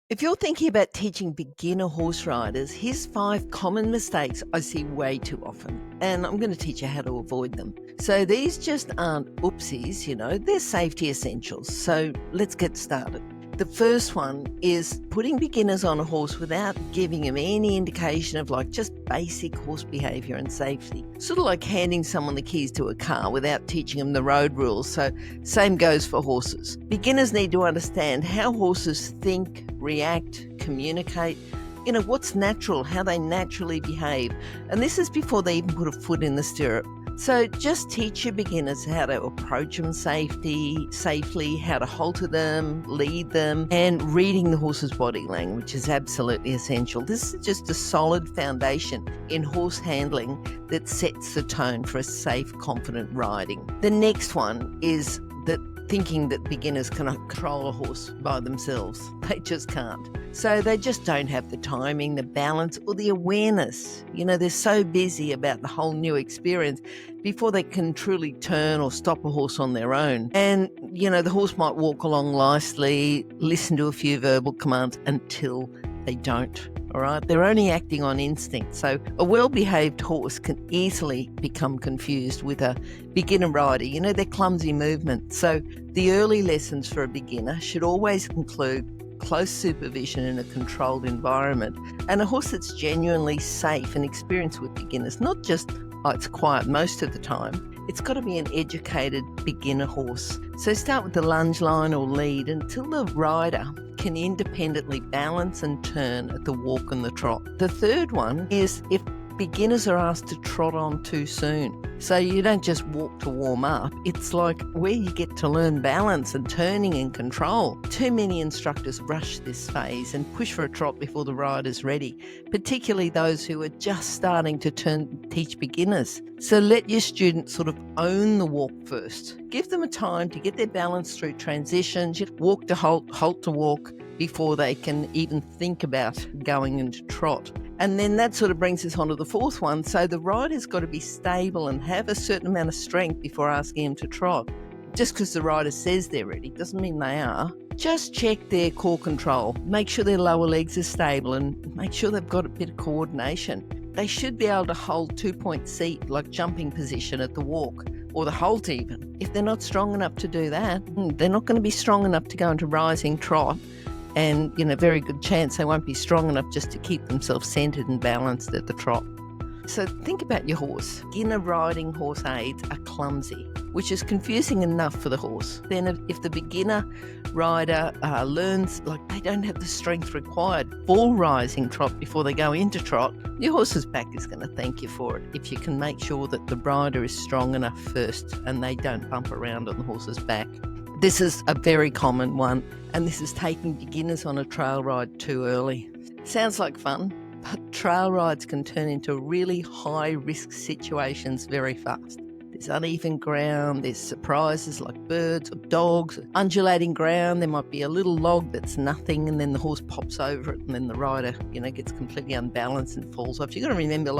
If you're thinking about teaching beginner horse riders, here's 5 common mistakes I see way too often, and I'm going to teach you how to avoid them. So these just aren't oopsies, they're safety essentials. So let's get started. The first one is putting beginners on a horse without giving them any indication of just basic horse behavior and safety. Sort of like handing someone the keys to a car without teaching them the road rules. So same goes for horses. Beginners need to understand how horses think, react, communicate, what's natural, how they naturally behave. And this is before they even put a foot in the stirrup. So just teach your beginners how to approach them safely, how to halter them, lead them, and reading the horse's body language is absolutely essential. This is just a solid foundation in horse handling that sets the tone for a safe, confident riding. The next one is that thinking that beginners can control a horse by themselves. They just can't. So they just don't have the timing, the balance, or the awareness. They're so busy about the whole new experience before they can truly turn or stop a horse on their own. And, the horse might walk along nicely, listen to a few verbal commands until they don't. All right, they're only acting on instinct. So a well-behaved horse can easily become confused with a beginner rider. Their clumsy movement. So the early lessons for a beginner should always include close supervision in a controlled environment and a horse that's genuinely safe and experienced with beginners, not just it's quiet most of the time. It's got to be an educated beginner horse. So start with the lunge line or lead until the rider can independently balance and turn at the walk and the trot. The third one is if beginners are asked to trot on too soon. So you don't just walk to warm up. It's like where you get to learn balance and turning and control. Too many instructors rush this phase and push for a trot before the rider's ready, particularly those who are just starting to teach beginners. So let your students sort of own the walk first. Give them a time to get their balance through transitions, walk to halt to walk, before they can even think about going into trot. And then that sort of brings us on to the fourth one. So the rider's got to be stable and have a certain amount of strength before asking him to trot. Just because the rider says they're ready doesn't mean they are. Just check their core control. Make sure their lower legs are stable and make sure they've got a bit of coordination. They should be able to hold 2-point seat, like jumping position at the walk, or the halt even. If they're not strong enough to do that, they're not going to be strong enough to go into rising trot. And, very good chance they won't be strong enough just to keep themselves centered and balanced at the trot. So think about your horse. Beginner riding horse aids are clumsy, which is confusing enough for the horse. Then if the beginner rider learns they don't have the strength required for rising trot before they go into trot, your horse's back is going to thank you for it if you can make sure that the rider is strong enough first and they don't bump around on the horse's back. This is a very common one, and this is taking beginners on a trail ride too early. Sounds like fun, but trail rides can turn into really high-risk situations very fast. There's uneven ground, there's surprises like birds or dogs, undulating ground, there might be a little log that's nothing and then the horse pops over it and then the rider, gets completely unbalanced and falls off. You've got to remember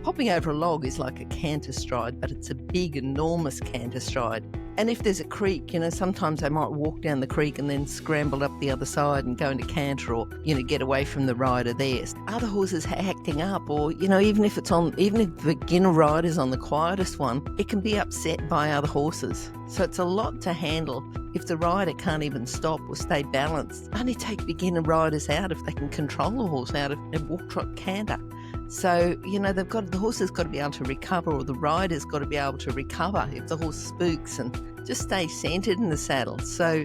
popping over a log is like a canter stride, but it's a big, enormous canter stride. And if there's a creek, sometimes they might walk down the creek and then scramble up the other side and go into canter or, get away from the rider there. Other horses acting up or, even if the beginner rider's on the quietest one, it can be upset by other horses. So it's a lot to handle if the rider can't even stop or stay balanced. Only take beginner riders out if they can control a horse out of a walk, trot, canter. So, the horse has got to be able to recover, or the rider's got to be able to recover if the horse spooks and just stay centered in the saddle. So,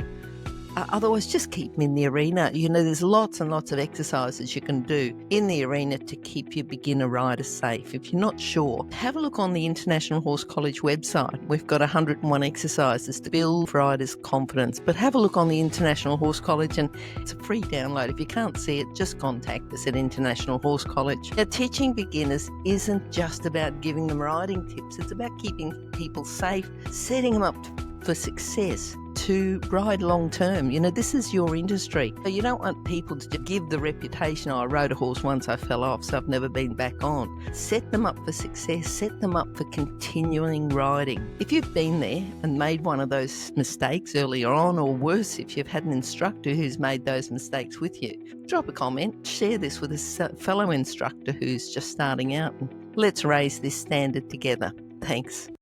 otherwise, just keep them in the arena. There's lots and lots of exercises you can do in the arena to keep your beginner rider safe. If you're not sure, have a look on the International Horse College website. We've got 101 exercises to build riders' confidence. But have a look on the International Horse College, and it's a free download. If you can't see it, just contact us at International Horse College. Now, teaching beginners isn't just about giving them riding tips. It's about keeping people safe, setting them up for success to ride long term. You know, this is your industry. So you don't want people to give the reputation, oh, I rode a horse once, I fell off, so I've never been back on. Set them up for success, set them up for continuing riding. If you've been there and made one of those mistakes earlier on, or worse, if you've had an instructor who's made those mistakes with you, drop a comment, share this with a fellow instructor who's just starting out, and let's raise this standard together. Thanks.